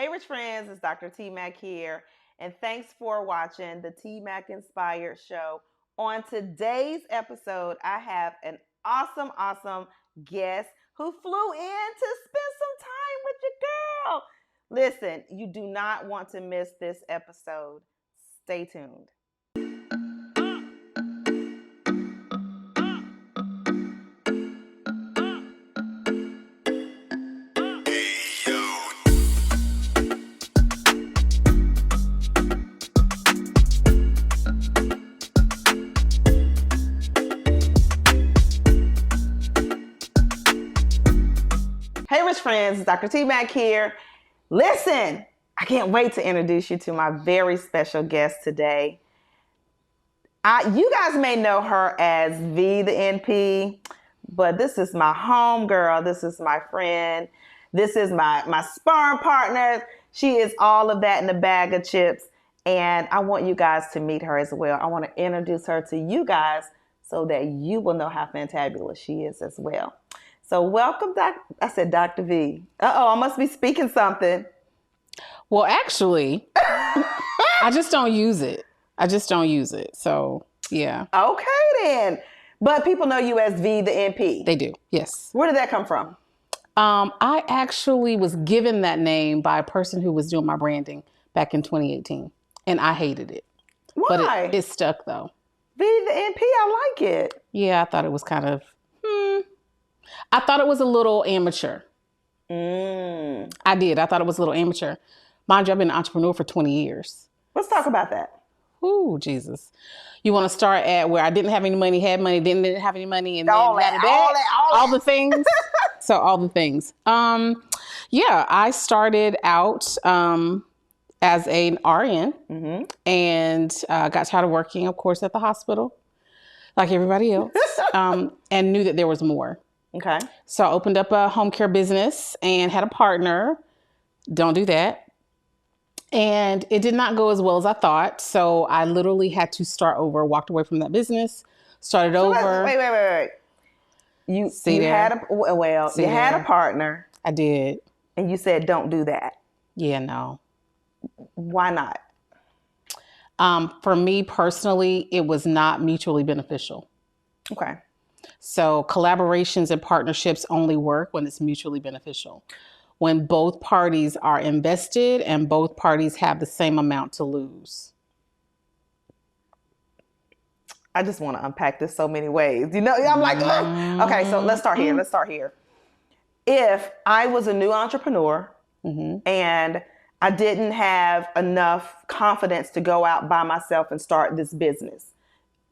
Hey, rich friends, it's Dr. T Mac here, and thanks for watching the T Mac Inspired Show. On today's episode, I have an awesome guest who flew in to spend some time with your girl. Listen, you do not want to miss this episode. Stay tuned. Hey, rich friends, it's Dr. T Mac here. Listen, I can't wait to introduce you to my very special guest today. You guys may know her as Vee The NP, but this is my home girl. This is my friend. This is my sparring partner. She is all of that in a bag of chips. And I want you guys to meet her as well. I want to introduce her to you guys so that you will know how fantabulous she is as well. So welcome, I said Dr. V. I must be speaking something. Well, actually, I just don't use it. So, yeah. Okay, then. But people know you as Vee The NP. They do, yes. Where did that come from? I actually was given that name by a person who was doing my branding back in 2018. And I hated it. Why? But it stuck, though. Vee The NP, I like it. Yeah, I thought it was kind of, I thought it was a little amateur. I did. I thought it was a little amateur. Mind you, I've been an entrepreneur for 20 years. Let's talk about that. Ooh, Jesus. You want to start at where I didn't have any money, had money, didn't have any money, and all then all the things. So all the things. Yeah, I started out as an RN and got tired of working, of course, at the hospital, like everybody else, and knew that there was more. Okay. So I opened up a home care business and had a partner. Don't do that. And it did not go as well as I thought. So I literally had to start over, walked away from that business, started over. Wait. You had a partner. I did. And you said, don't do that. Yeah, no. Why not? For me personally, it was not mutually beneficial. Okay. So collaborations and partnerships only work when it's mutually beneficial. When both parties are invested and both parties have the same amount to lose. I just want to unpack this so many ways. You know, I'm like, okay, so let's start here. If I was a new entrepreneur and I didn't have enough confidence to go out by myself and start this business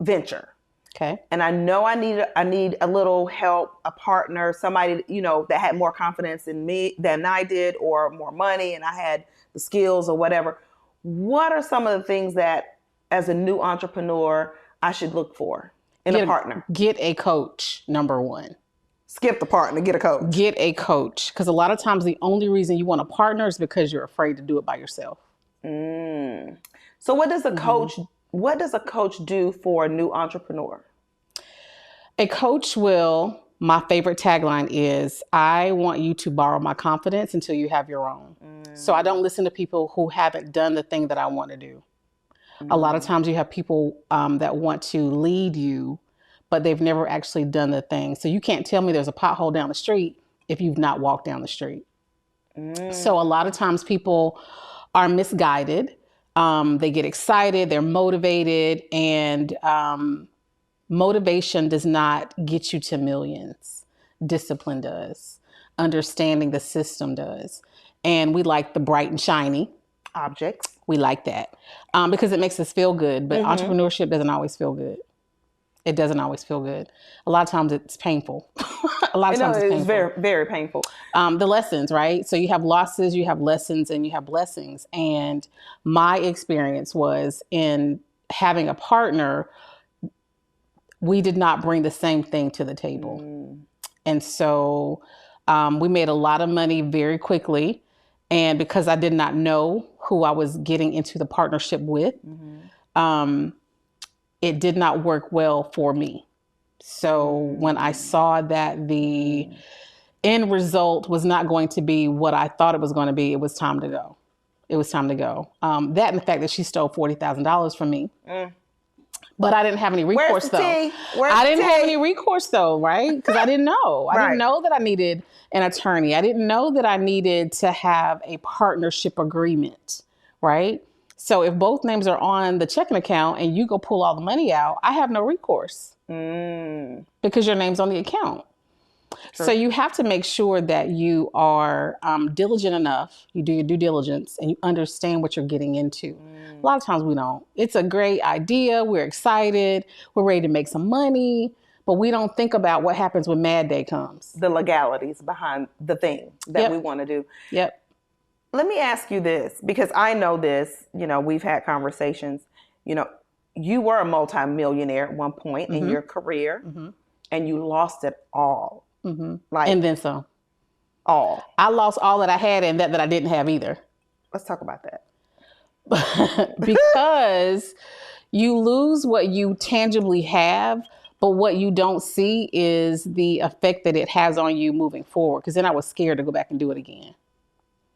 venture. Okay. And I know I need a little help, a partner, somebody, that had more confidence in me than I did, or more money, and I had the skills or whatever. What are some of the things that, as a new entrepreneur, I should look for in a partner? Get a coach, number one. Skip the partner, get a coach. Get a coach. Because a lot of times the only reason you want a partner is because you're afraid to do it by yourself. So what does a coach do for a new entrepreneur? A coach my favorite tagline is, I want you to borrow my confidence until you have your own. So I don't listen to people who haven't done the thing that I want to do. A lot of times you have people that want to lead you, but they've never actually done the thing. So you can't tell me there's a pothole down the street if you've not walked down the street. So a lot of times people are misguided. They get excited, they're motivated, and motivation does not get you to millions. Discipline does. Understanding the system does. And we like the bright and shiny objects. We like that because it makes us feel good. But entrepreneurship doesn't always feel good. It doesn't always feel good. A lot of times it's painful. It's very, very painful. The lessons, right? So you have losses, you have lessons, and you have blessings. And my experience was in having a partner, we did not bring the same thing to the table. And so we made a lot of money very quickly. And because I did not know who I was getting into the partnership with, it did not work well for me. So when I saw that the end result was not going to be what I thought it was going to be. It was time to go. It was time to go. That and the fact that she stole $40,000 from me. But I didn't have any recourse, though. I didn't have any recourse, though, right? Because I didn't know. I didn't know that I needed an attorney. I didn't know that I needed to have a partnership agreement, right? So if both names are on the checking account and you go pull all the money out, I have no recourse because your name's on the account. True. So you have to make sure that you are diligent enough, you do your due diligence, and you understand what you're getting into. A lot of times we don't. It's a great idea. We're excited. We're ready to make some money, but we don't think about what happens when Mad Day comes. The legalities behind the thing that we want to do. Yep. Let me ask you this, because I know this, we've had conversations, you were a multimillionaire at one point in your career and you lost it all. Like, and then some. All. I lost all that I had and that I didn't have either. Let's talk about that. Because you lose what you tangibly have, but what you don't see is the effect that it has on you moving forward. Because then I was scared to go back and do it again.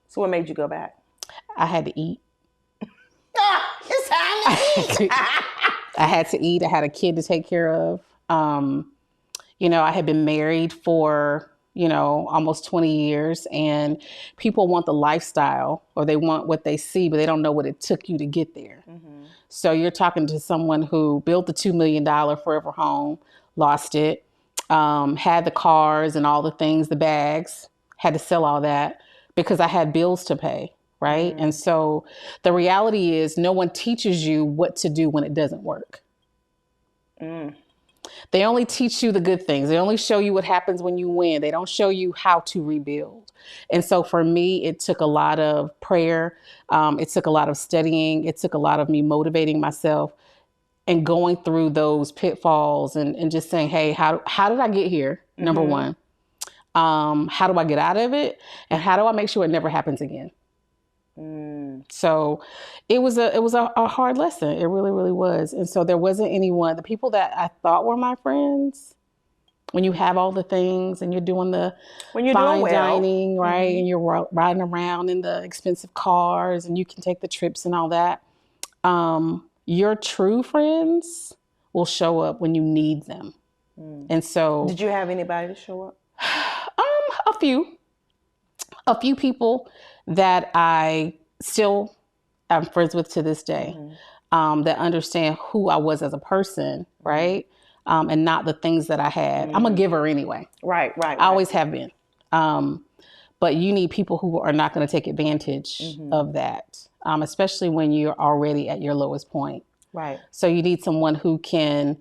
So what made you go back? I had to eat. It's time to eat. I had to eat. I had a kid to take care of. I had been married for, almost 20 years, and people want the lifestyle, or they want what they see, but they don't know what it took you to get there. So you're talking to someone who built the $2 million forever home, lost it, had the cars and all the things, the bags, had to sell all that because I had bills to pay. Right. And so the reality is no one teaches you what to do when it doesn't work. They only teach you the good things. They only show you what happens when you win. They don't show you how to rebuild. And so for me, it took a lot of prayer. It took a lot of studying. It took a lot of me motivating myself and going through those pitfalls and just saying, hey, how did I get here? Number one, how do I get out of it? And how do I make sure it never happens again? So it was a hard lesson. It really, really was. And so there wasn't anyone, the people that I thought were my friends, when you have all the things and you're doing the fine dining, right? And you're riding around in the expensive cars and you can take the trips and all that. Your true friends will show up when you need them. And so. Did you have anybody to show up? A few people that I still am friends with to this day, that understand who I was as a person, right? And not the things that I had. I'm a giver anyway. Right. I always have been. But you need people who are not going to take advantage of that, especially when you're already at your lowest point. Right. So you need someone who can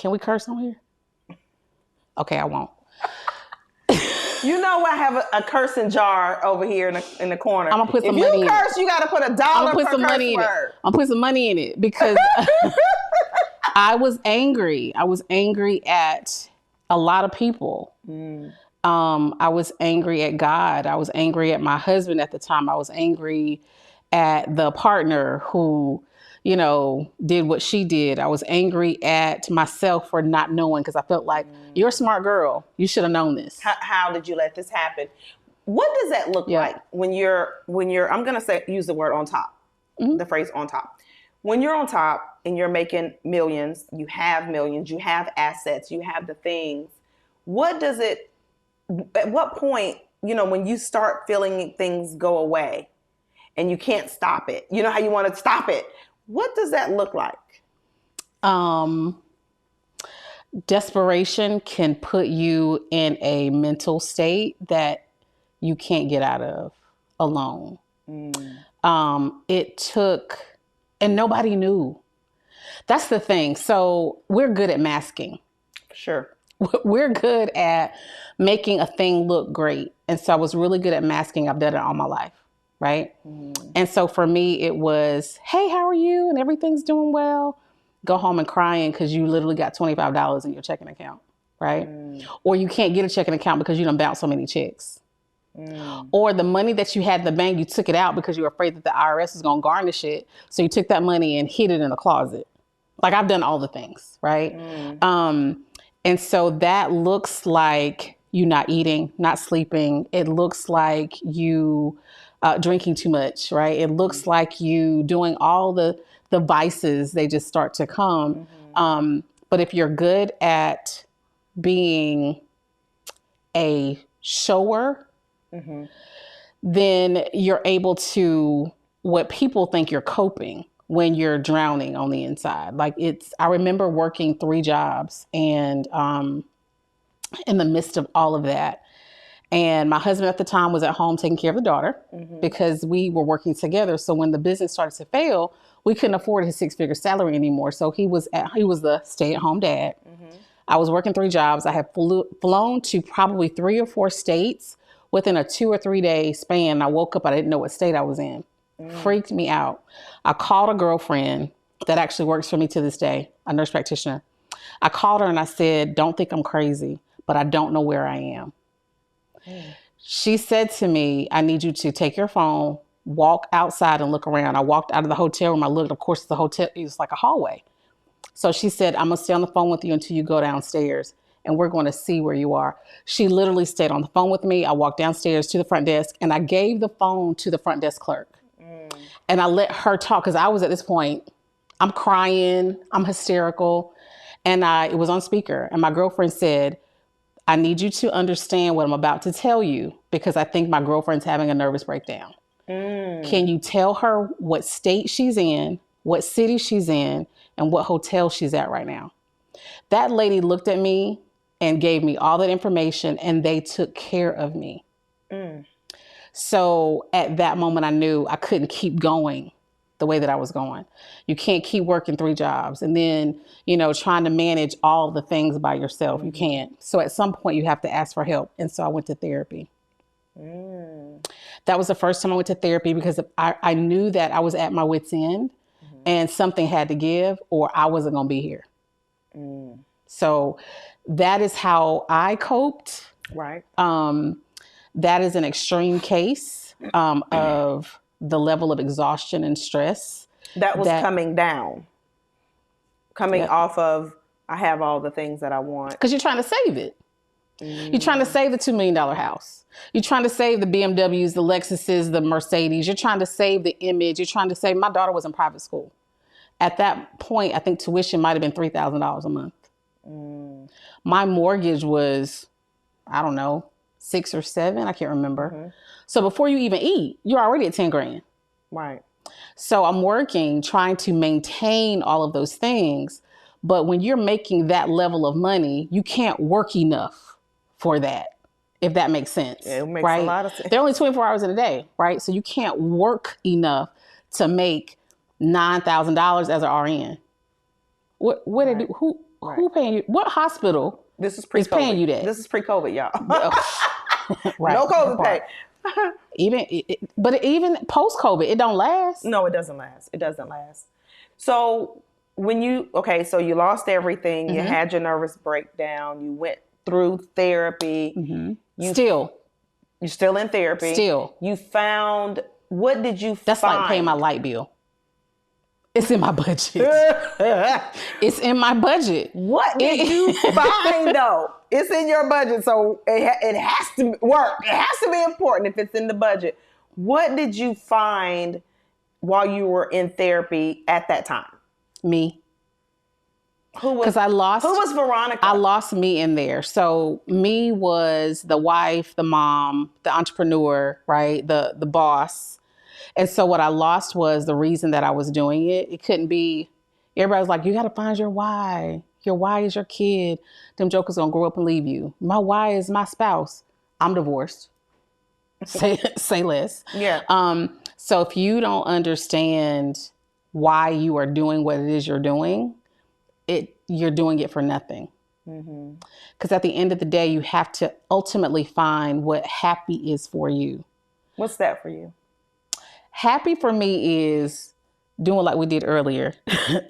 we curse on here? Okay, I won't. I have a cursing jar over here in the corner. I'm gonna put some money in it. If you curse, you got to put $1 per curse word. I'm putting some money in it because I was angry. I was angry at a lot of people. I was angry at God. I was angry at my husband at the time. I was angry at the partner who, did what she did. I was angry at myself for not knowing because I felt like you're a smart girl. You should have known this. How did you let this happen? What does that look like when you're, I'm going to use the word on top, the phrase on top. When you're on top and you're making millions, you have assets, you have the things. At what point, when you start feeling things go away and you can't stop it, how you want to stop it? What does that look like? Desperation can put you in a mental state that you can't get out of alone. It took, and nobody knew. That's the thing. So we're good at masking. Sure. We're good at making a thing look great. And so I was really good at masking. I've done it all my life. Right. And so for me, it was, hey, how are you? And everything's doing well. Go home and crying because you literally got $25 in your checking account. Right. Or you can't get a checking account because you done bounced so many checks. Or the money that you had in the bank, you took it out because you were afraid that the IRS is going to garnish it. So you took that money and hid it in a closet. Like I've done all the things. Right. And so that looks like you not eating, not sleeping. It looks like you drinking too much, right? It looks like you doing all the vices. They just start to come. But if you're good at being a shower, then you're able to, what people think you're coping when you're drowning on the inside. Like I remember working 3 jobs and in the midst of all of that. And my husband at the time was at home taking care of the daughter because we were working together. So when the business started to fail, we couldn't afford his 6-figure salary anymore. So he was the stay-at-home dad. I was working 3 jobs. I had flown to probably 3 or 4 states within a 2 or 3 day span. I woke up, I didn't know what state I was in. Freaked me out. I called a girlfriend that actually works for me to this day, a nurse practitioner. I called her and I said, don't think I'm crazy, but I don't know where I am. She said to me, I need you to take your phone, walk outside and look around. I walked out of the hotel room. I looked, of course, the hotel, it was like a hallway. So she said, I'm going to stay on the phone with you until you go downstairs and we're going to see where you are. She literally stayed on the phone with me. I walked downstairs to the front desk and I gave the phone to the front desk clerk. And I let her talk because I was at this point, I'm crying, I'm hysterical. And it was on speaker. And my girlfriend said, I need you to understand what I'm about to tell you because I think my girlfriend's having a nervous breakdown. Can you tell her what state she's in, what city she's in, and what hotel she's at right now? That lady looked at me and gave me all that information and they took care of me. So at that moment, I knew I couldn't keep going the way that I was going. You can't keep working 3 jobs and then, trying to manage all the things by yourself. You can't. So at some point you have to ask for help. And so I went to therapy. That was the first time I went to therapy because I knew that I was at my wit's end and something had to give or I wasn't going to be here. So that is how I coped. Right. That is an extreme case of the level of exhaustion and stress. That was coming down. Coming off of, I have all the things that I want. Because you're trying to save it. You're trying to save the $2 million house. You're trying to save the BMWs, the Lexuses, the Mercedes. You're trying to save the image. You're trying to save, my daughter was in private school. At that point, I think tuition might have been $3,000 a month. My mortgage was, I don't know, 6 or 7. I can't remember. So before you even eat, you're already at 10 grand. Right. So I'm working, trying to maintain all of those things. But when you're making that level of money, you can't work enough for that, if that makes sense. Yeah, it makes right? a lot of sense. There are only 24 hours in a day, right? So you can't work enough to make $9,000 as an RN. What they do? Who paying you? What hospital this is pre-COVID. paying you that? This is pre-COVID, y'all. Right. No COVID pay. But even post-COVID, it don't last. No, it doesn't last. It doesn't last. So when you lost everything, you had your nervous breakdown, you went through therapy. You're still in therapy. You found, what did you find? That's like paying my light bill. It's in my budget. It's in my budget. What did you find though? It's in your budget, so it has to work. It has to be important if it's in the budget. What did you find while you were in therapy at that time? Me. Who was Veronica? I lost me in there. So me was the wife, the mom, the entrepreneur, right? The boss. And so what I lost was the reason that I was doing it. It couldn't be, everybody was like, you got to find your why. Your why is your kid. Them jokers going to grow up and leave you. My why is my spouse. I'm divorced. Say less. Yeah. So if you don't understand why you are doing what it is you're doing, you're doing it for nothing. Because at the end of the day, you have to ultimately find what happy is for you. What's that for you? Happy for me is doing like we did earlier.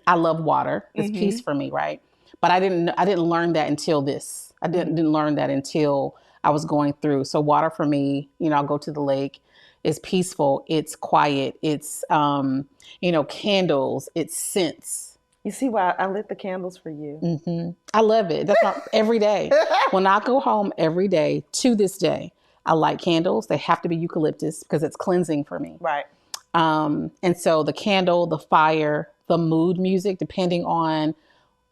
I love water. It's peace for me, right? But I didn't learn that until this. I didn't learn that until I was going through. So water for me, I'll go to the lake. It's peaceful. It's quiet. It's candles. It's scents. You see why I lit the candles for you? I love it. That's my every day. When I go home every day to this day, I light candles. They have to be eucalyptus because it's cleansing for me. Right. And so the candle, the fire, the mood music, depending on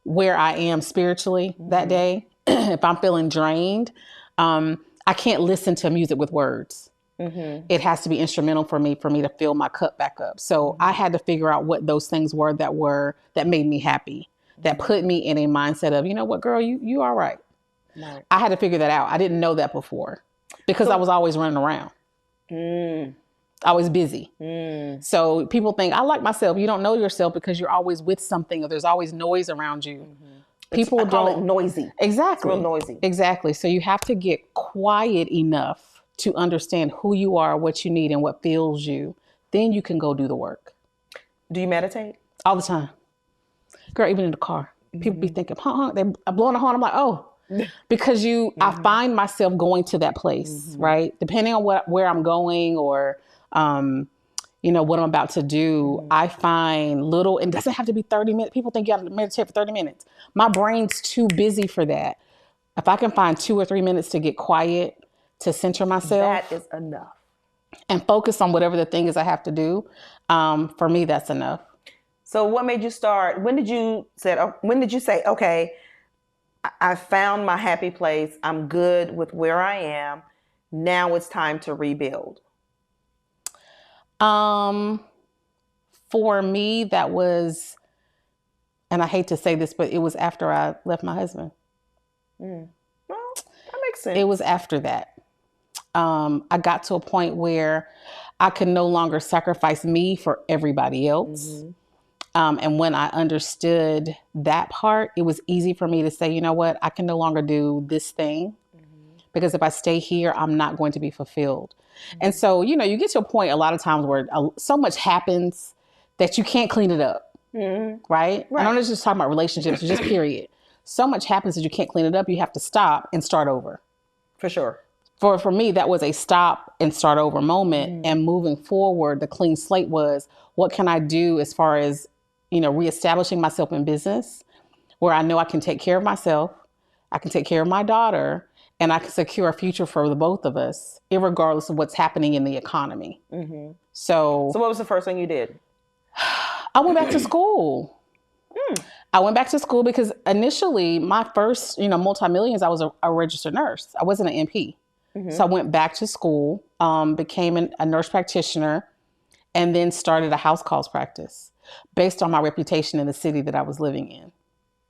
where I am spiritually that day. If I'm feeling drained, I can't listen to music with words. It has to be instrumental for me to fill my cup back up. So I had to figure out what those things were that made me happy, that put me in a mindset of, you know what, girl, you all right. Right. I had to figure that out. I didn't know that before because I was always running around. I was busy. So people think I like myself. You don't know yourself because you're always with something or there's always noise around you. People I call don't it noisy. Exactly. It's real noisy. Exactly. So you have to get quiet enough to understand who you are, what you need, and what fills you. Then you can go do the work. Do you meditate? All the time. Girl, even in the car. People be thinking, they're blowing a horn. I'm like, oh. Because I find myself going to that place, right? Depending on where I'm going or, what I'm about to do, I find little, it doesn't have to be 30 minutes. People think you have to meditate for 30 minutes. My brain's too busy for that. If I can find 2 or 3 minutes to get quiet, to center myself. That is enough. And focus on whatever the thing is I have to do. For me, that's enough. So what made you start? When did you say, okay, I found my happy place. I'm good with where I am. Now it's time to rebuild. For me, that was, and I hate to say this, but it was after I left my husband. Well, that makes sense. It was after that. I got to a point where I could no longer sacrifice me for everybody else. And when I understood that part, it was easy for me to say, you know what, I can no longer do this thing because if I stay here, I'm not going to be fulfilled. And so, you get to a point a lot of times where so much happens that you can't clean it up. Right? And I'm not just talking about relationships, just period. So much happens that you can't clean it up. You have to stop and start over. For sure. For me, that was a stop and start over moment. And moving forward, the clean slate was, what can I do as far as, reestablishing myself in business where I know I can take care of myself, I can take care of my daughter, and I can secure a future for the both of us, irregardless of what's happening in the economy. So what was the first thing you did? I went back to school. I went back to school because initially my first, multi-millions, I was a registered nurse. I wasn't an NP. So I went back to school, became a nurse practitioner, and then started a house calls practice based on my reputation in the city that I was living in.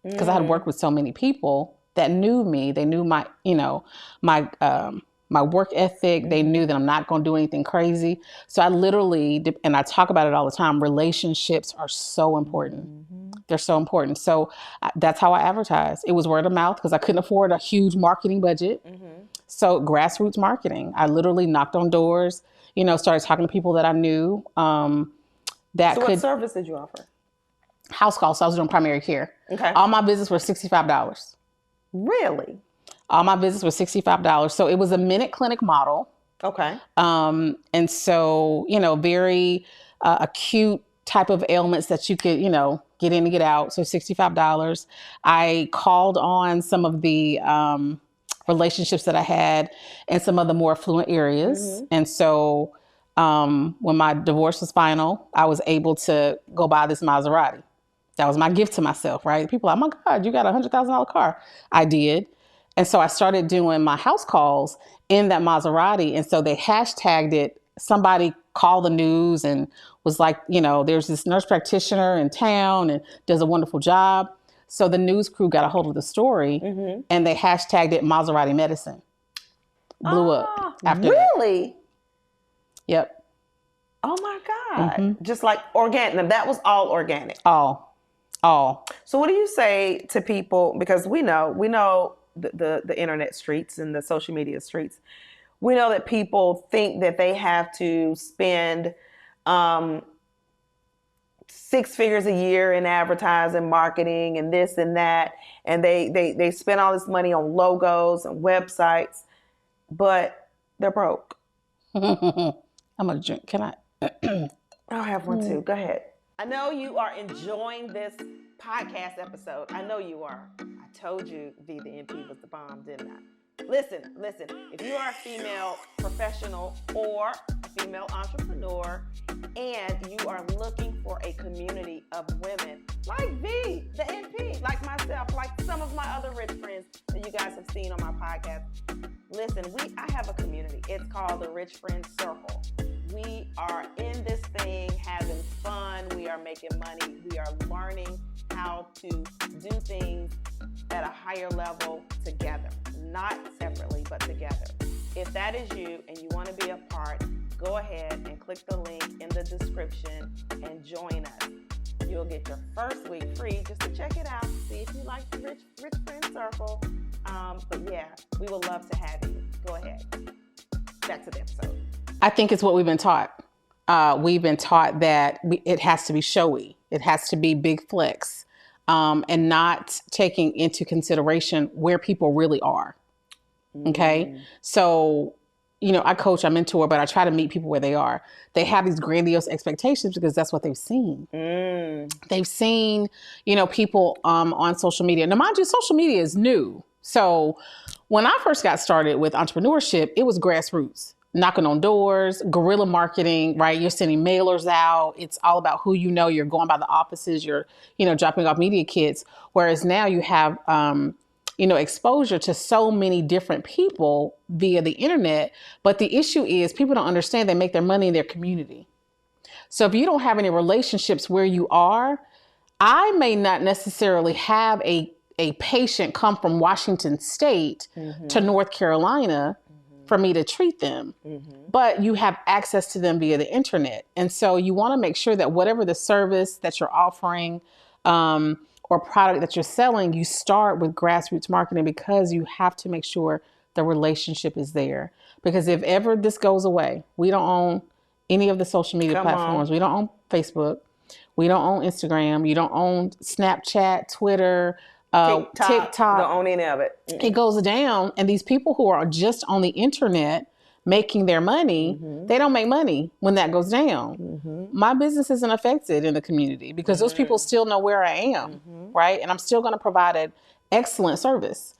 Because I had worked with so many people that knew me. They knew my, my work ethic. They knew that I'm not going to do anything crazy. So I literally, and I talk about it all the time, relationships are so important. They're so important. So that's how I advertised. It was word of mouth because I couldn't afford a huge marketing budget. So grassroots marketing. I literally knocked on doors, started talking to people that I knew. What service did you offer? House calls. So I was doing primary care. Okay. All my visits were $65. Really? All my visits were $65. So it was a minute clinic model. Okay. And so, very acute type of ailments that you could, get in and get out. So $65. I called on some of the relationships that I had in some of the more affluent areas. And so when my divorce was final, I was able to go buy this Maserati. That was my gift to myself, right? People are like, oh my God, you got $100,000 car. I did. And so I started doing my house calls in that Maserati. And so they hashtagged it. Somebody called the news and was like, there's this nurse practitioner in town and does a wonderful job. So the news crew got a hold of the story and they hashtagged it Maserati medicine. Blew up after really? That. Yep. Oh my God. Just like organic. Now that was all organic. All. So what do you say to people? Because we know the internet streets and the social media streets. We know that people think that they have to spend 6 figures a year in advertising, marketing, and this and that. And they spend all this money on logos and websites, but they're broke. I'm going to drink. Can I? I'll have one too. Go ahead. I know you are enjoying this podcast episode. I know you are. I told you Vee The NP was the bomb, didn't I? Listen. If you are a female professional or a female entrepreneur and you are looking for a community of women like Vee The NP, like myself, like some of my other rich friends that you guys have seen on my podcast, listen, I have a community. It's called the Rich Friends Circle. We are in this thing having fun. We are making money. We are learning how to do things at a higher level together, not separately, but together. If that is you and you want to be a part, go ahead and click the link in the description and join us. You'll get your first week free just to check it out, see if you like the Rich Friend Circle. But yeah, we would love to have you. Go ahead. Back to the episode. I think it's what we've been taught. We've been taught that it has to be showy. It has to be big flex, and not taking into consideration where people really are. Okay. So, I coach, I mentor, but I try to meet people where they are. They have these grandiose expectations because that's what they've seen. They've seen, people on social media. Now, mind you, social media is new. So when I first got started with entrepreneurship, it was grassroots. Knocking on doors, guerrilla marketing, right? You're sending mailers out. It's all about who you know. You're going by the offices. You're, dropping off media kits. Whereas now you have, exposure to so many different people via the internet. But the issue is people don't understand they make their money in their community. So if you don't have any relationships where you are, I may not necessarily have a patient come from Washington State to North Carolina for me to treat them, but you have access to them via the internet. And so you want to make sure that whatever the service that you're offering or product that you're selling, you start with grassroots marketing because you have to make sure the relationship is there. Because if ever this goes away, we don't own any of the social media platforms. We don't own Facebook. We don't own Instagram. You don't own Snapchat, Twitter, TikTok. Don't own any of it. It goes down. And these people who are just on the internet making their money, they don't make money when that goes down. My business isn't affected in the community because those people still know where I am, right? And I'm still going to provide an excellent service.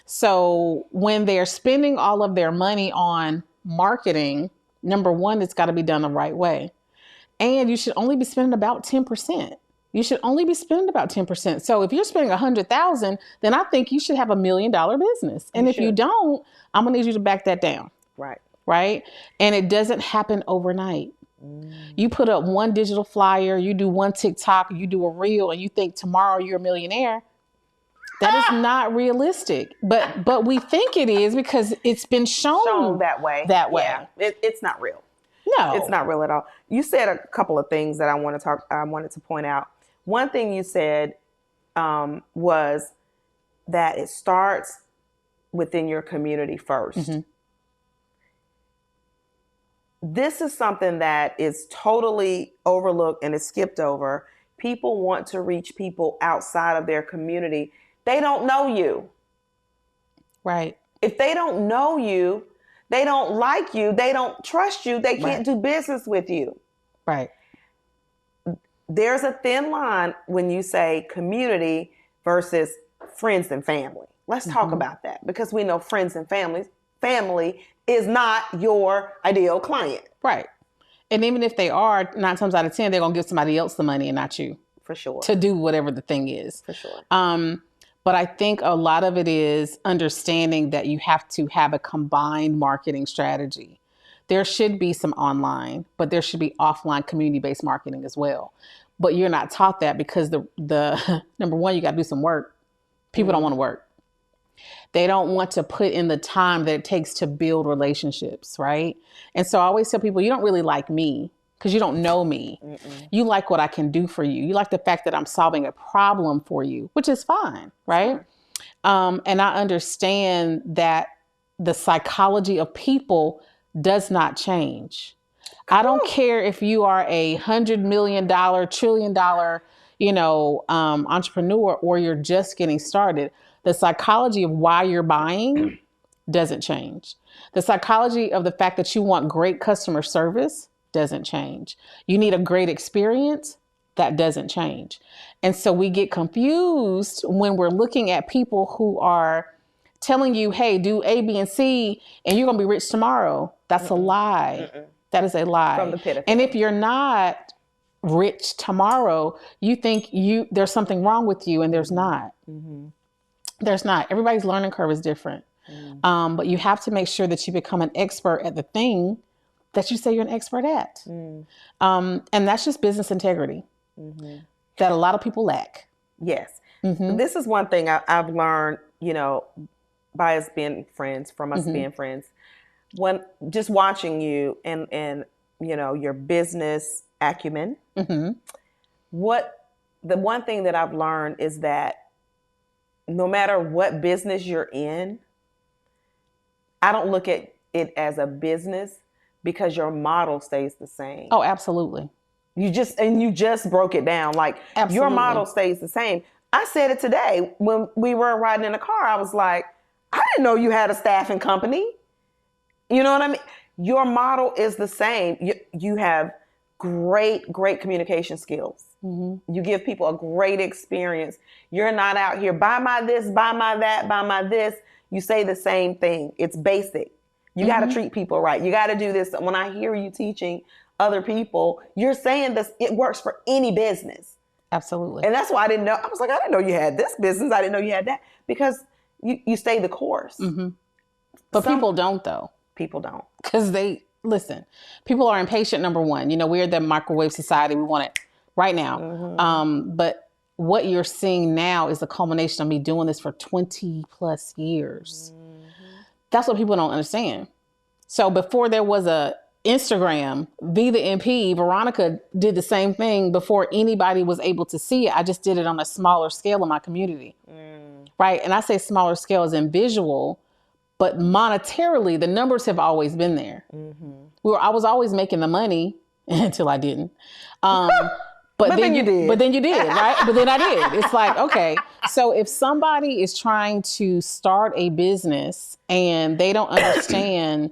So when they're spending all of their money on marketing, number one, it's got to be done the right way. And you should only be spending about 10%. You should only be spending about 10%. So if you're spending $100,000, then I think you should have $1 million business. And if you don't, I'm gonna need you to back that down. Right. And it doesn't happen overnight. You put up one digital flyer, you do one TikTok, you do a reel, and you think tomorrow you're a millionaire. That is not realistic. But we think it is because it's been shown that way. Yeah. It's not real. No, it's not real at all. You said a couple of things that I wanted to point out. One thing you said was that it starts within your community first. This is something that is totally overlooked and is skipped over. People want to reach people outside of their community. They don't know you. Right. If they don't know you, they don't like you, they don't trust you, they can't do business with you. Right. There's a thin line when you say community versus friends and family. Let's talk about that because we know friends and family is not your ideal client. Right. And even if they are, 9 times out of 10, they're going to give somebody else the money and not you. For sure. To do whatever the thing is. For sure. But I think a lot of it is understanding that you have to have a combined marketing strategy. There should be some online, but there should be offline community-based marketing as well. But you're not taught that because the number one, you got to do some work. People don't want to work. They don't want to put in the time that it takes to build relationships, right? And so I always tell people, you don't really like me because you don't know me. You like what I can do for you. You like the fact that I'm solving a problem for you, which is fine, right? Sure. And I understand that the psychology of people does not change. I don't care if you are a $100 million, $1 trillion, entrepreneur, or you're just getting started. The psychology of why you're buying doesn't change. The psychology of the fact that you want great customer service doesn't change. You need a great experience that doesn't change. And so we get confused when we're looking at people who are telling you, hey, do A, B, and C, and you're going to be rich tomorrow. That's a lie. That is a lie. From the pit of and hell. if you're not rich tomorrow, you think there's something wrong with you, and there's not. There's not. Everybody's learning curve is different. But you have to make sure that you become an expert at the thing that you say you're an expert at. And that's just business integrity that a lot of people lack. Yes. This is one thing I've learned, by us being friends, from us being friends, when just watching you and your business acumen. The one thing that I've learned is that no matter what business you're in, I don't look at it as a business because your model stays the same. Oh, absolutely. You just broke it down. Like, Absolutely. Your model stays the same. I said it today when we were riding in the car. I was like, I didn't know you had a staffing company. You know what I mean? Your model is the same. You have great communication skills. You give people a great experience. You're not out here, buy my this, buy my that, buy my this. You say the same thing. It's basic. You got to treat people right. You got to do this. When I hear you teaching other people, you're saying this, it works for any business. Absolutely. And that's why I didn't know. I was like, I didn't know you had this business. I didn't know you had that, because you stay the course. But people don't, though. People don't. Because listen, people are impatient, number one. We're the microwave society. We want it right now. But what you're seeing now is the culmination of me doing this for 20 plus years. That's what people don't understand. So before there was a Instagram, Vee The NP, Veronica did the same thing before anybody was able to see it. I just did it on a smaller scale in my community. Right? And I say smaller scale as in visual, but monetarily, the numbers have always been there. I was always making the money until I didn't. But then you did. But then you did, right? But then I did. It's like, okay. So if somebody is trying to start a business and they don't understand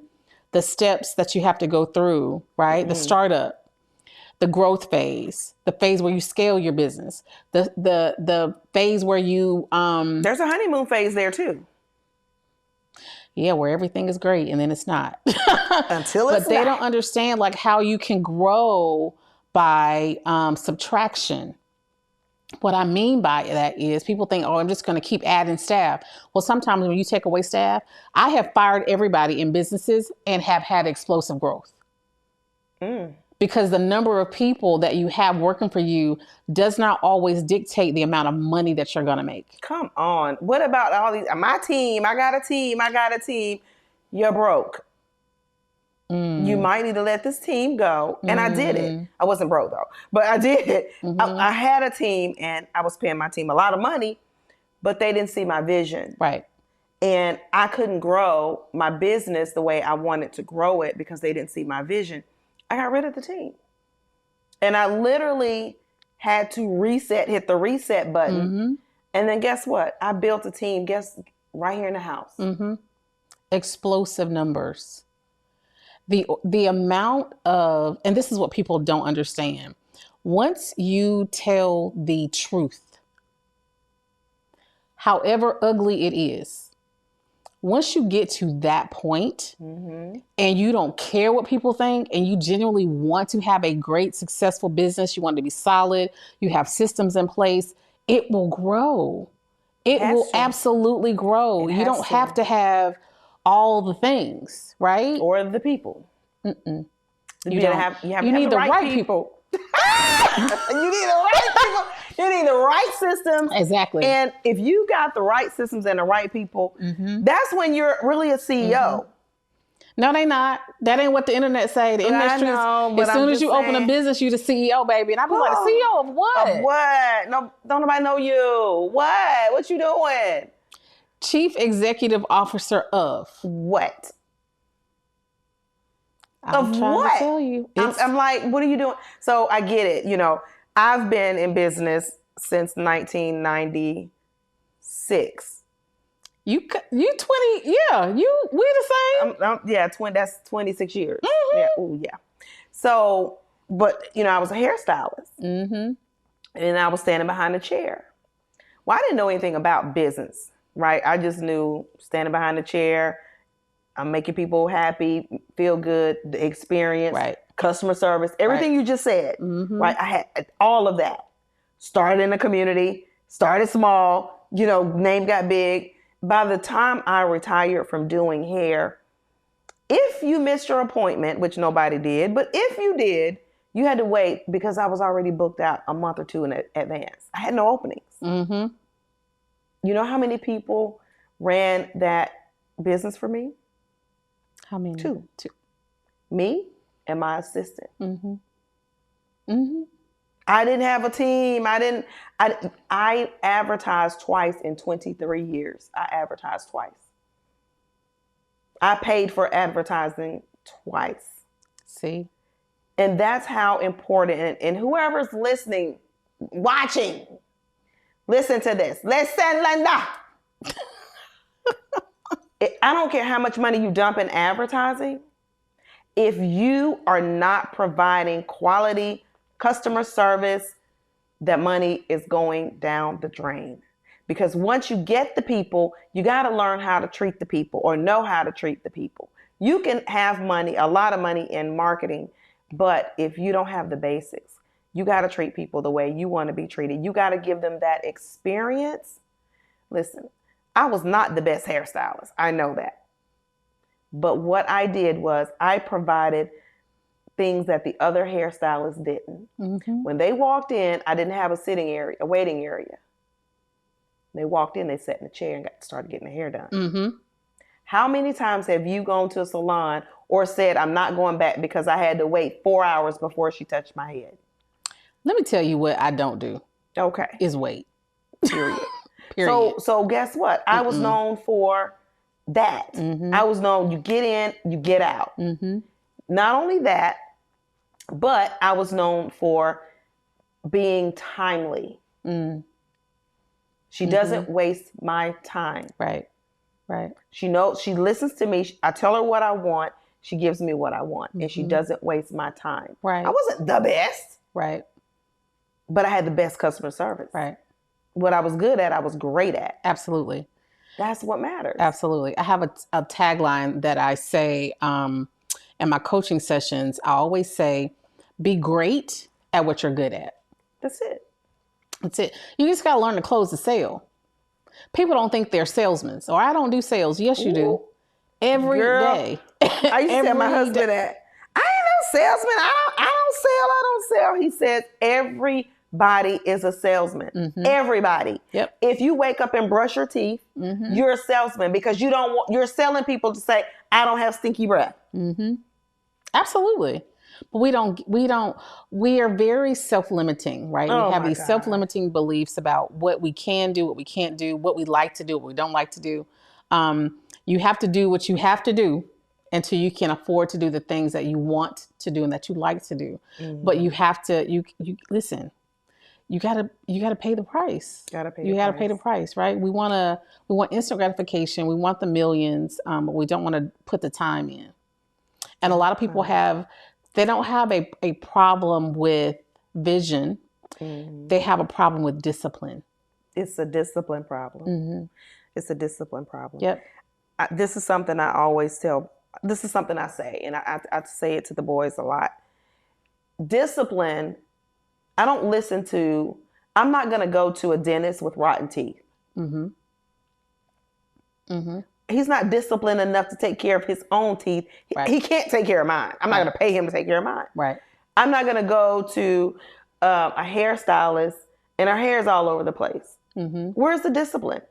the steps that you have to go through, right? The startup, the growth phase, the phase where you scale your business, the phase where you there's a honeymoon phase there too. Yeah, where everything is great and then it's not. Until it's But they not. don't understand like how you can grow by subtraction. What I mean by that is people think, oh, I'm just going to keep adding staff. Well, sometimes when you take away staff, I have fired everybody in businesses and have had explosive growth. Because the number of people that you have working for you does not always dictate the amount of money that you're going to make. Come on. What about all these? My team, I got a team. You're broke. You might need to let this team go. And I did it. I wasn't broke though, but I did it. I had a team and I was paying my team a lot of money, but they didn't see my vision. Right. And I couldn't grow my business the way I wanted to grow it because they didn't see my vision. I got rid of the team. And I literally had to hit the reset button. And then guess what? I built a team, right here in the house. Explosive numbers. The amount of, and this is what people don't understand. Once you tell the truth, however ugly it is, once you get to that point and you don't care what people think and you genuinely want to have a great, successful business, you want it to be solid, you have systems in place, it will grow. It will absolutely grow. You don't have to have all the things, right? Or the people. You need the right people. You need the right people. You need the right systems. Exactly. And if you got the right systems and the right people, that's when you're really a CEO. No, they not. That ain't what the internet say. The internet as soon as you open a business, you the CEO, baby. And I be like, the CEO of what? Of what? No, don't nobody know you. What? What you doing? Chief Executive Officer of what? I'm trying to tell you. I'm like, what are you doing? So I get it. I've been in business since 1996. You 20? Yeah, we the same. That's 26 years. Yeah. Oh yeah. So, but I was a hairstylist. And I was standing behind a chair. Well, I didn't know anything about business, right? I just knew standing behind the chair, I'm making people happy, feel good, the experience, Right. customer service, everything Right. you just said, Mm-hmm. right? I had all of that. Started in the community, started small, name got big. By the time I retired from doing hair, if you missed your appointment, which nobody did, but if you did, you had to wait because I was already booked out a month or two in advance. I had no openings. Mm-hmm. You know how many people ran that business for me? How many? Two. Two. Me and my assistant. Mm-hmm. Mm-hmm. I didn't have a team. I advertised twice in 23 years. I advertised twice. I paid for advertising twice. See? And that's how important, and whoever's listening, watching, listen to this. Listen, Linda. I don't care how much money you dump in advertising. If you are not providing quality customer service, that money is going down the drain. Because once you get the people, you got to learn how to treat the people or know how to treat the people. You can have money, a lot of money in marketing, but if you don't have the basics, you got to treat people the way you want to be treated. You got to give them that experience. Listen, I was not the best hairstylist. I know that. But what I did was I provided things that the other hairstylists didn't. Mm-hmm. When they walked in, I didn't have a sitting area, a waiting area. They walked in, they sat in a chair and started getting their hair done. Mm-hmm. How many times have you gone to a salon or said, I'm not going back because I had to wait 4 hours before she touched my head? Let me tell you what I don't do. Okay. Is wait. Period. Period. So guess what? I was known for that. Mm-hmm. I was known, you get in, you get out. Mm-hmm. Not only that, but I was known for being timely. Mm. She doesn't waste my time. Right. Right. She knows, she listens to me. I tell her what I want. She gives me what I want. And she doesn't waste my time. Right. I wasn't the best. Right. But I had the best customer service. Right. What I was good at, I was great at. Absolutely. That's what matters. Absolutely. I have a tagline that I say in my coaching sessions. I always say, be great at what you're good at. That's it. That's it. You just got to learn to close the sale. People don't think they're salesmen. Or I don't do sales. Yes, you do. Every day. I used to tell my husband that. I ain't no salesman. I don't sell. He says everybody is a salesman. Mm-hmm. Everybody. Yep. If you wake up and brush your teeth, you're a salesman because you're selling people to say, I don't have stinky breath. Mm-hmm. Absolutely. But we are very self-limiting, right? Oh, we have these self-limiting beliefs about what we can do, what we can't do, what we like to do, what we don't like to do. You have to do what you have to do until you can afford to do the things that you want to do and that you like to do. Mm-hmm. But you have to, you listen, you gotta pay the price. You gotta pay the price, right? We want instant gratification. We want the millions, but we don't want to put the time in. And a lot of people they don't have a problem with vision. Mm-hmm. They have a problem with discipline. It's a discipline problem. Mm-hmm. It's a discipline problem. Yep. This is something I always tell. This is something I say, and I say it to the boys a lot. Discipline, I'm not going to go to a dentist with rotten teeth. Mm-hmm. Mm-hmm. He's not disciplined enough to take care of his own teeth. Right. He can't take care of mine. I'm not going to pay him to take care of mine. Right. I'm not going to go to a hairstylist and her hair's all over the place. Mm-hmm. Where's the discipline?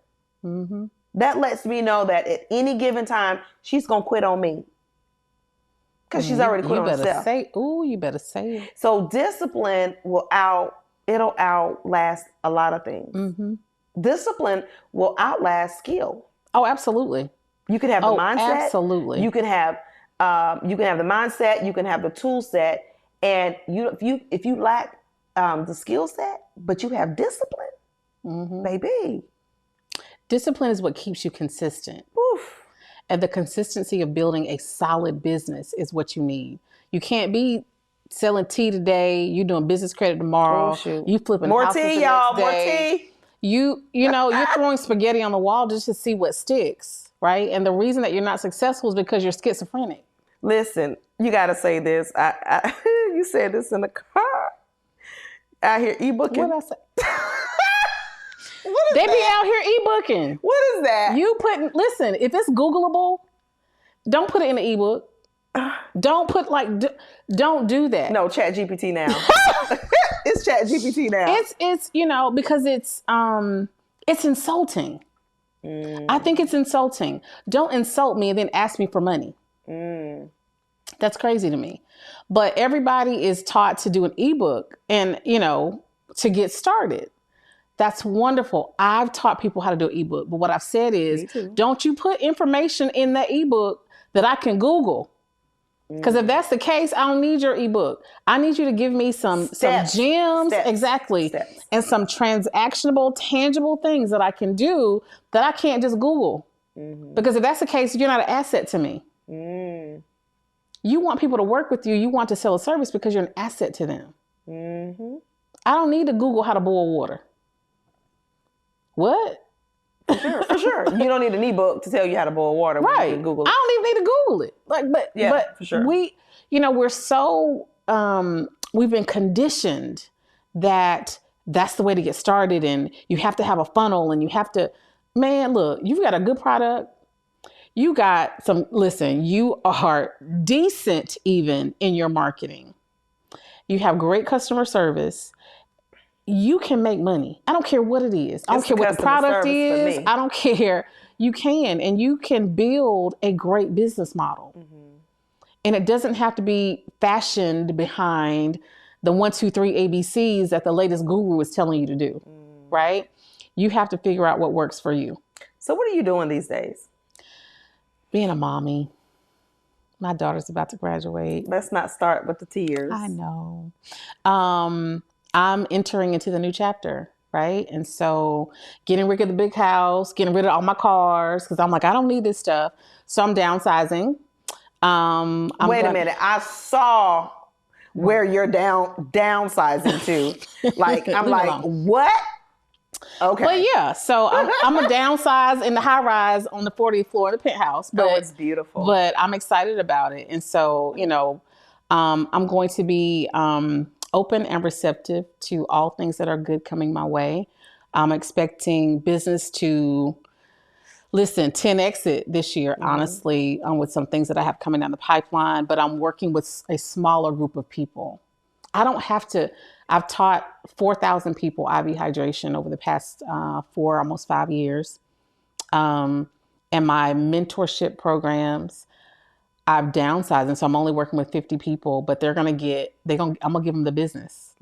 Mm-hmm. That lets me know that at any given time, she's going to quit on me. Because she's already quit on herself. You better say it. So discipline it'll outlast a lot of things. Mm-hmm. Discipline will outlast skill. Oh, absolutely. You can have the mindset. Absolutely. You can have the mindset. You can have the tool set. And if you lack the skill set, but you have discipline, baby. Discipline is what keeps you consistent. Oof. And the consistency of building a solid business is what you need. You can't be selling tea today. You doing business credit tomorrow. Oh, shoot. You flipping More houses tea, the y'all. next More day. tea. You're throwing spaghetti on the wall just to see what sticks, right? And the reason that you're not successful is because you're schizophrenic. Listen, you got to say this. You said this in the car. Out here e-booking. What I say? What is They that? be out here e-booking. What is that? Listen, if it's Googleable, don't put it in the ebook. Don't don't do that. No, Chat GPT now. It's Chat GPT now. It's because it's insulting. I think it's insulting. Don't insult me and then ask me for money. That's crazy to me. But everybody is taught to do an ebook and, to get started. That's wonderful. I've taught people how to do an ebook. But what I've said is, don't you put information in that ebook that I can Google. Because if that's the case, I don't need your ebook. I need you to give me some gems, exactly, and some transactionable, tangible things that I can do that I can't just Google. Because if that's the case, you're not an asset to me. You want people to work with you. You want to sell a service because you're an asset to them. I don't need to Google how to boil water. What? For sure. You don't need an ebook to tell you how to boil water. Right. You can Google it. I don't even need to Google it. But for sure. We're so, we've been conditioned that that's the way to get started. And you have to have a funnel and you have to, man, look, you've got a good product. You got you are decent even in your marketing. You have great customer service. You can make money. I don't care what it is. I don't care what the product is. I don't care. You can, and you can build a great business model. And it doesn't have to be fashioned behind the 1, 2, 3 ABCs that the latest guru is telling you to do, right? You have to figure out what works for you. So what are you doing these days? Being a mommy. My daughter's about to graduate. Let's not start with the tears. I know. I'm entering into the new chapter, right? And so getting rid of the big house, getting rid of all my cars, because I'm like, I don't need this stuff. So I'm downsizing. Wait a minute. I saw where you're downsizing to. I'm like, what? Okay. But yeah, so I'm a downsize in the high rise on the 40th floor of the penthouse. But it's beautiful. But I'm excited about it. And so, I'm going to be open and receptive to all things that are good coming my way. I'm expecting business to 10x it this year, honestly, with some things that I have coming down the pipeline, but I'm working with a smaller group of people. I don't have to. I've taught 4,000 people IV hydration over the past 4, almost 5 years. And my mentorship programs, I've downsized. And so I'm only working with 50 people, but I'm going to give them the business,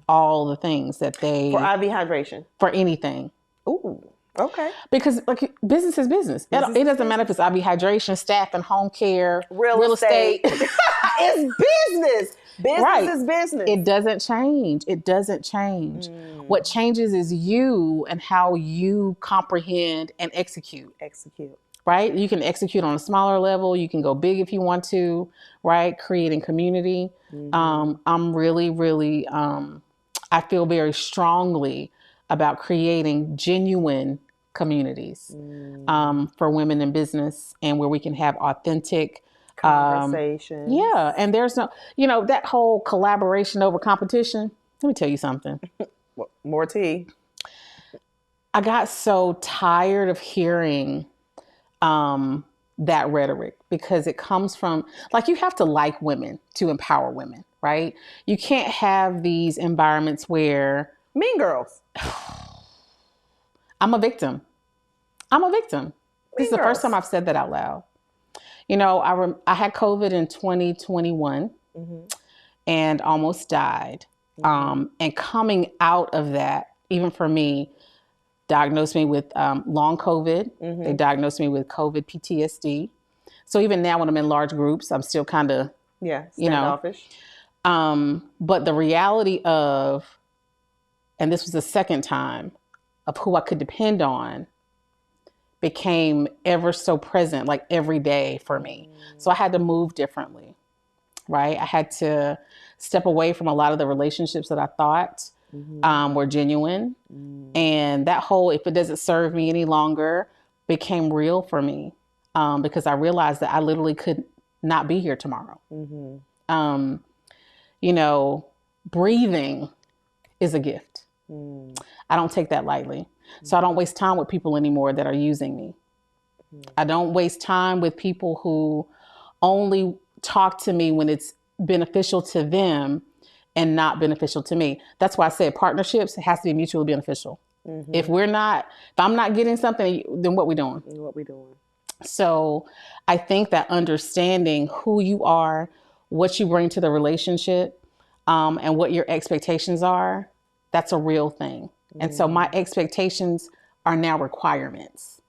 all the things that they. For IV hydration? For anything. Ooh. Okay. Because business is business. It doesn't matter if it's IV hydration, staff and home care, real estate. It's business. Business is business. It doesn't change. What changes is you and how you comprehend and execute. Right? You can execute on a smaller level. You can go big if you want to, right? Creating community. I'm really, really, I feel very strongly about creating genuine communities for women in business and where we can have authentic conversations. And there's no, that whole collaboration over competition. Let me tell you something. More tea. I got so tired of hearing that rhetoric because it comes from, you have to like women to empower women, right? You can't have these environments where Mean Girls. I'm a victim. This is the first time I've said that out loud. I had COVID in 2021 and almost died. And coming out of that, even for me, diagnosed me with long COVID. They diagnosed me with COVID PTSD. So even now when I'm in large groups, I'm still kind of, standoffish. But the reality of, and this was the second time, of who I could depend on became ever so present, every day for me. So I had to move differently. right? I had to step away from a lot of the relationships that I thought were genuine. And that whole, if it doesn't serve me any longer, became real for me because I realized that I literally could not be here tomorrow. You know, breathing is a gift. I don't take that lightly. So I don't waste time with people anymore that are using me. I don't waste time with people who only talk to me when it's beneficial to them and not beneficial to me. That's why I said partnerships has to be mutually beneficial. If I'm not getting something, then what we doing? So I think that understanding who you are, what you bring to the relationship, and what your expectations are, that's a real thing. And so my expectations are now requirements.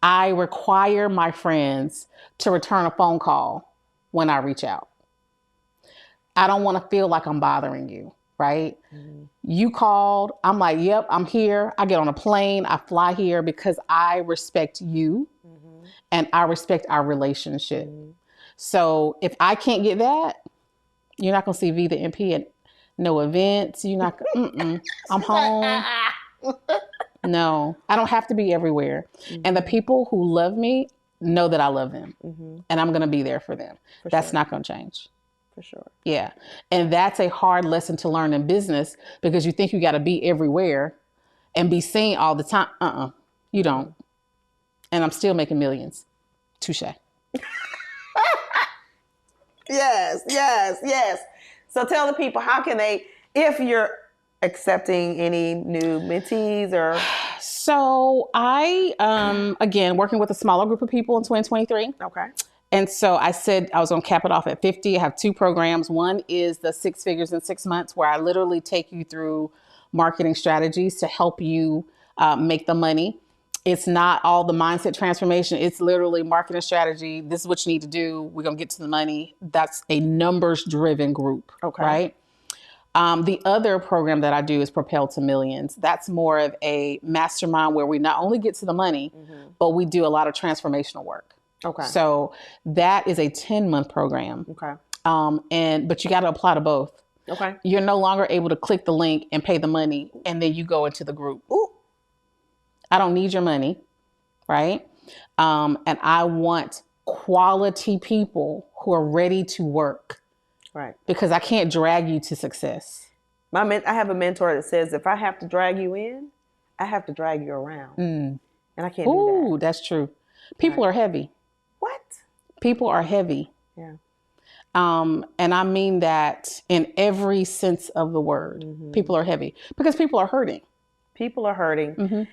I require my friends to return a phone call when I reach out. I don't want to feel like I'm bothering you, right? You called, I'm like, yep, I'm here. I get on a plane, I fly here because I respect you and I respect our relationship. So if I can't get that, you're not going to see Vee The NP at no events. You're not, I'm home. No, I don't have to be everywhere. And the people who love me know that I love them and I'm going to be there for them. That's not going to change. For sure. Yeah. And that's a hard lesson to learn in business because you think you got to be everywhere and be seen all the time. You don't. And I'm still making millions. Touche. Yes. So tell the people, how can they, if you're accepting any new mentees or... So I, again, working with a smaller group of people in 2023. Okay. And so I said I was going to cap it off at 50. I have 2 programs. One is the 6 figures in 6 months, where I literally take you through marketing strategies to help you make the money. It's not all the mindset transformation. It's literally marketing strategy. This is what you need to do. We're going to get to the money. That's a numbers driven group. Okay. Right. The other program that I do is Propel to Millions. That's more of a mastermind where we not only get to the money, but we do a lot of transformational work. Okay. So that is a 10-month program. Okay. But you got to apply to both. Okay. You're no longer able to click the link and pay the money and then you go into the group. Ooh. I don't need your money, right? And I want quality people who are ready to work. Right. Because I can't drag you to success. I have a mentor that says, if I have to drag you in, I have to drag you around. And I can't do that. Ooh, that's true. People are heavy. What? People are heavy. Yeah. And I mean that in every sense of the word. People are heavy because people are hurting. People are hurting.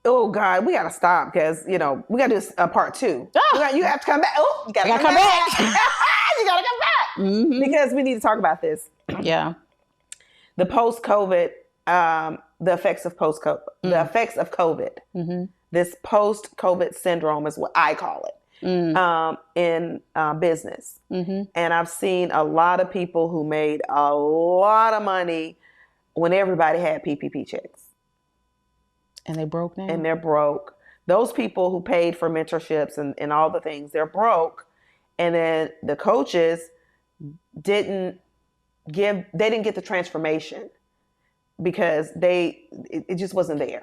Oh God, we got to stop because, we got to do this, part 2. You have to come back. Oh, you got to come back. You got to come back because we need to talk about this. Yeah. The post-COVID, the effects of post-COVID, the effects of COVID. This post-COVID syndrome is what I call it in business. And I've seen a lot of people who made a lot of money when everybody had PPP checks. And they broke now. And they're broke. Those people who paid for mentorships and all the things, they're broke. And then the coaches didn't get the transformation because it just wasn't there.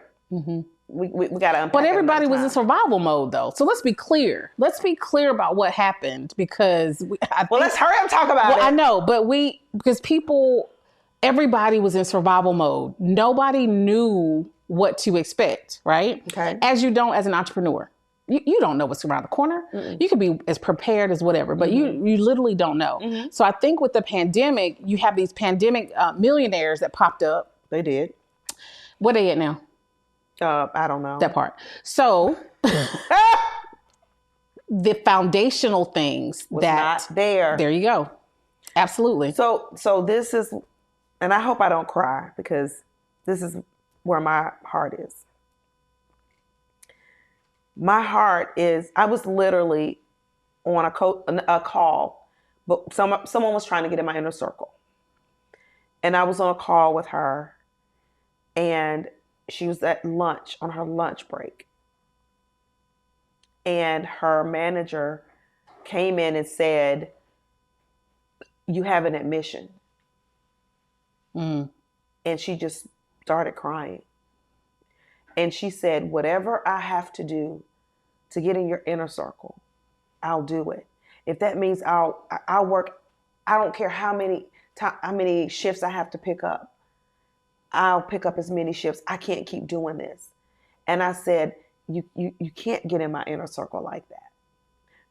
We got to unpack. But everybody was in survival mode though. So let's be clear. Let's be clear about what happened because let's hurry up and talk about it. I know, but everybody was in survival mode. Nobody knew what to expect, right? Okay. As you don't as an entrepreneur. You don't know what's around the corner. You can be as prepared as whatever, but you literally don't know. So I think with the pandemic, you have these pandemic millionaires that popped up. They did. What are they at now? I don't know. That part. So the foundational things was not there. There you go. Absolutely. So this is, and I hope I don't cry because this is where my heart is. My heart is, I was literally on a call, but someone was trying to get in my inner circle. And I was on a call with her and she was at lunch, on her lunch break. And her manager came in and said, you have an admission. Mm. And she just started crying. And she said, whatever I have to do to get in your inner circle, I'll do it. If that means I'll work, I don't care how many shifts I have to pick up. I'll pick up as many shifts. I can't keep doing this. And I said, you can't get in my inner circle like that.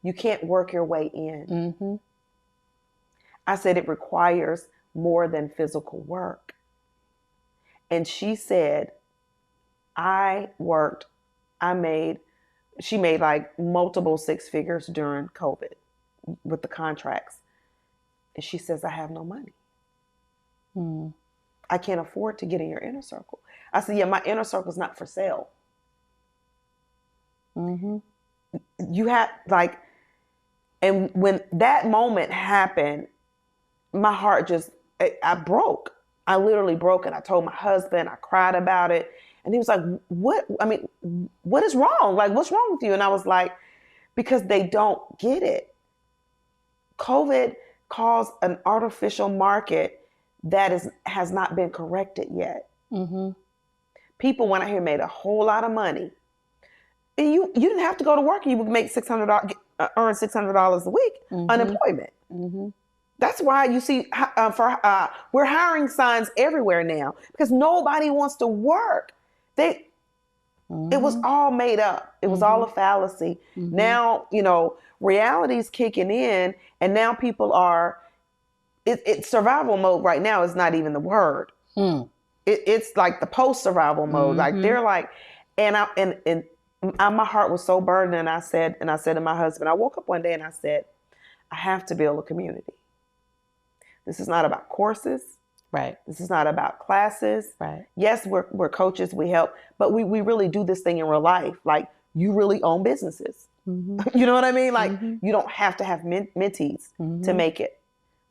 You can't work your way in. Mm-hmm. I said, it requires more than physical work. And she said, she made like multiple six figures during COVID with the contracts. And she says, I have no money. Mm. I can't afford to get in your inner circle. I said, yeah, my inner circle is not for sale. Mm-hmm. You have and when that moment happened, my heart I broke. I literally broke, and I told my husband, I cried about it. And he was like, what is wrong? Like, what's wrong with you? And I was like, because they don't get it. COVID caused an artificial market that has not been corrected yet. Mm-hmm. People went out here and made a whole lot of money. And you didn't have to go to work, and you would make earn $600 a week, mm-hmm. unemployment. Mm-hmm. That's why you see we're hiring signs everywhere now, because nobody wants to work. It was all made up. It was all a fallacy. Mm-hmm. Now, reality's kicking in, and now people are, it's survival mode right now is not even the word. Mm. It's like the post-survival mode. Mm-hmm. Like they're like, my heart was so burdened, and I said to my husband, I woke up one day and I said, I have to build a community. This is not about courses. Right. This is not about classes. Right. Yes, we're coaches, we help, but we really do this thing in real life. Like, you really own businesses. Mm-hmm. You know what I mean? Like, mm-hmm. you don't have to have mentees mm-hmm. to make it.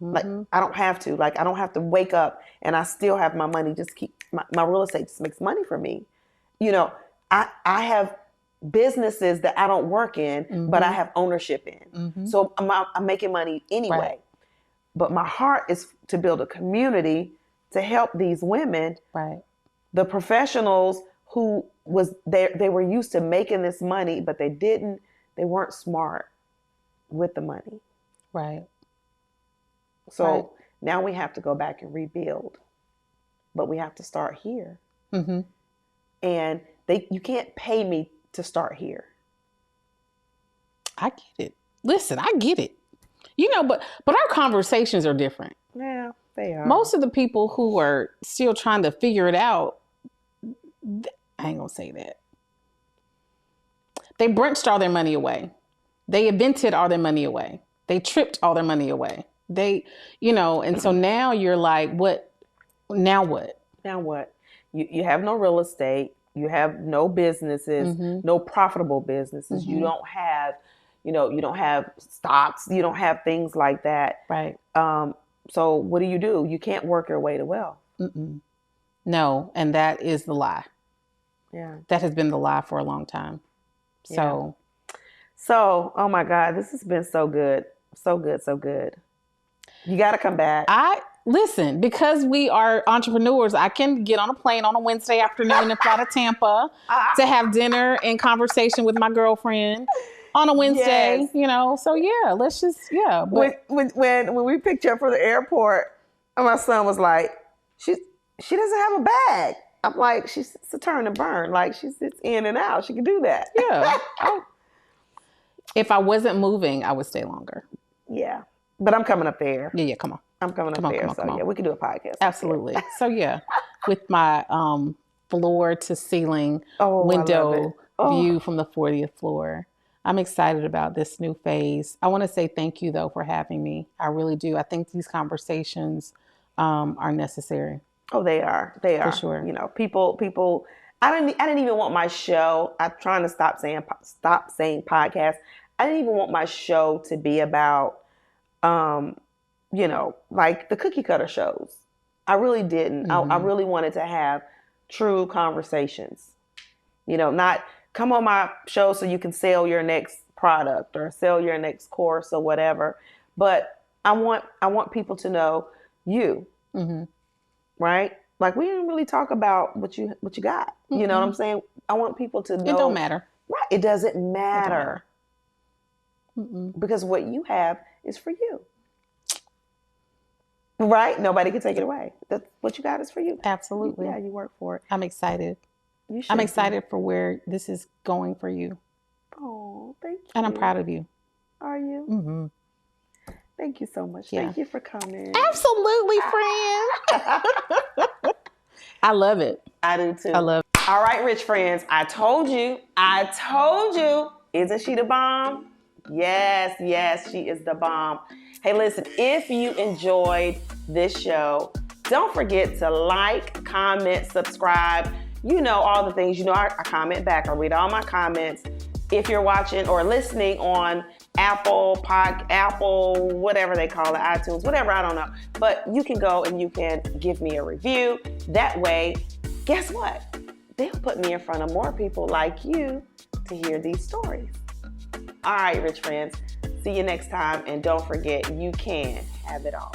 Mm-hmm. Like, I don't have to. Like, I don't have to wake up and I still have my money. Just keep my real estate just makes money for me. I have businesses that I don't work in, mm-hmm. but I have ownership in. Mm-hmm. So I'm making money anyway. Right. But my heart is to build a community to help these women, right, the professionals who they were used to making this money, but they weren't smart with the money. Right. So right. Now we have to go back and rebuild, but we have to start here. Mm-hmm. And you can't pay me to start here. I get it. Listen, I get it. But our conversations are different. Yeah, they are. Most of the people who are still trying to figure it out, I ain't gonna say that. They brunched all their money away. They invented all their money away. They tripped all their money away. And so now you're like, what? Now what? Now what? You have no real estate. You have no businesses, mm-hmm. no profitable businesses. Mm-hmm. You don't have, you don't have stocks. You don't have things like that. Right. So what do? You can't work your way to wealth. Mm-mm. No. And that is the lie. Yeah. That has been the lie for a long time. So, oh my God, this has been so good. So good. So good. You got to come back. Listen, because we are entrepreneurs, I can get on a plane on a Wednesday afternoon and fly to Tampa to have dinner and conversation with my girlfriend on a Wednesday, yes. So yeah, let's just, yeah. But when we picked you up for the airport, my son was like, she doesn't have a bag. I'm like, she's a turn and burn. Like, she sits in and out. She can do that. Yeah. If I wasn't moving, I would stay longer. Yeah. But I'm coming up there. Yeah, come on. I'm coming up there. So yeah, we can do a podcast. Absolutely. So yeah, with my floor to ceiling window view from the 40th floor. I'm excited about this new phase. I want to say thank you though for having me. I really do. I think these conversations are necessary. Oh, they are. They are. For sure. People. I didn't even want my show. I'm trying to stop saying podcast. I didn't even want my show to be about, like the cookie cutter shows. I really didn't. Mm-hmm. I really wanted to have true conversations. Not come on my show so you can sell your next product or sell your next course or whatever, but I want people to know you, right? Like we didn't really talk about what you got. You know what I'm saying? I want people to know. It don't matter. Right. It doesn't matter. Because what you have is for you. Right? Nobody can take it away. That's what you got is for you. Absolutely. Yeah, you work for it. I'm excited. You should I'm excited for where this is going for you. Oh, thank you. And I'm proud of you. Are you? Mm-hmm. Thank you so much. Yeah. Thank you for coming. Absolutely, friend. I love it. I do too. I love it. All right, rich friends. I told you. Isn't she the bomb? Yes, she is the bomb. Hey, listen, if you enjoyed this show, don't forget to like, comment, subscribe. You know all the things. You know, I comment back. I read all my comments. If you're watching or listening on Apple, whatever they call it, iTunes, whatever, I don't know. But you can go and you can give me a review. That way, guess what? They'll put me in front of more people like you to hear these stories. All right, rich friends. See you next time. And don't forget, you can have it all.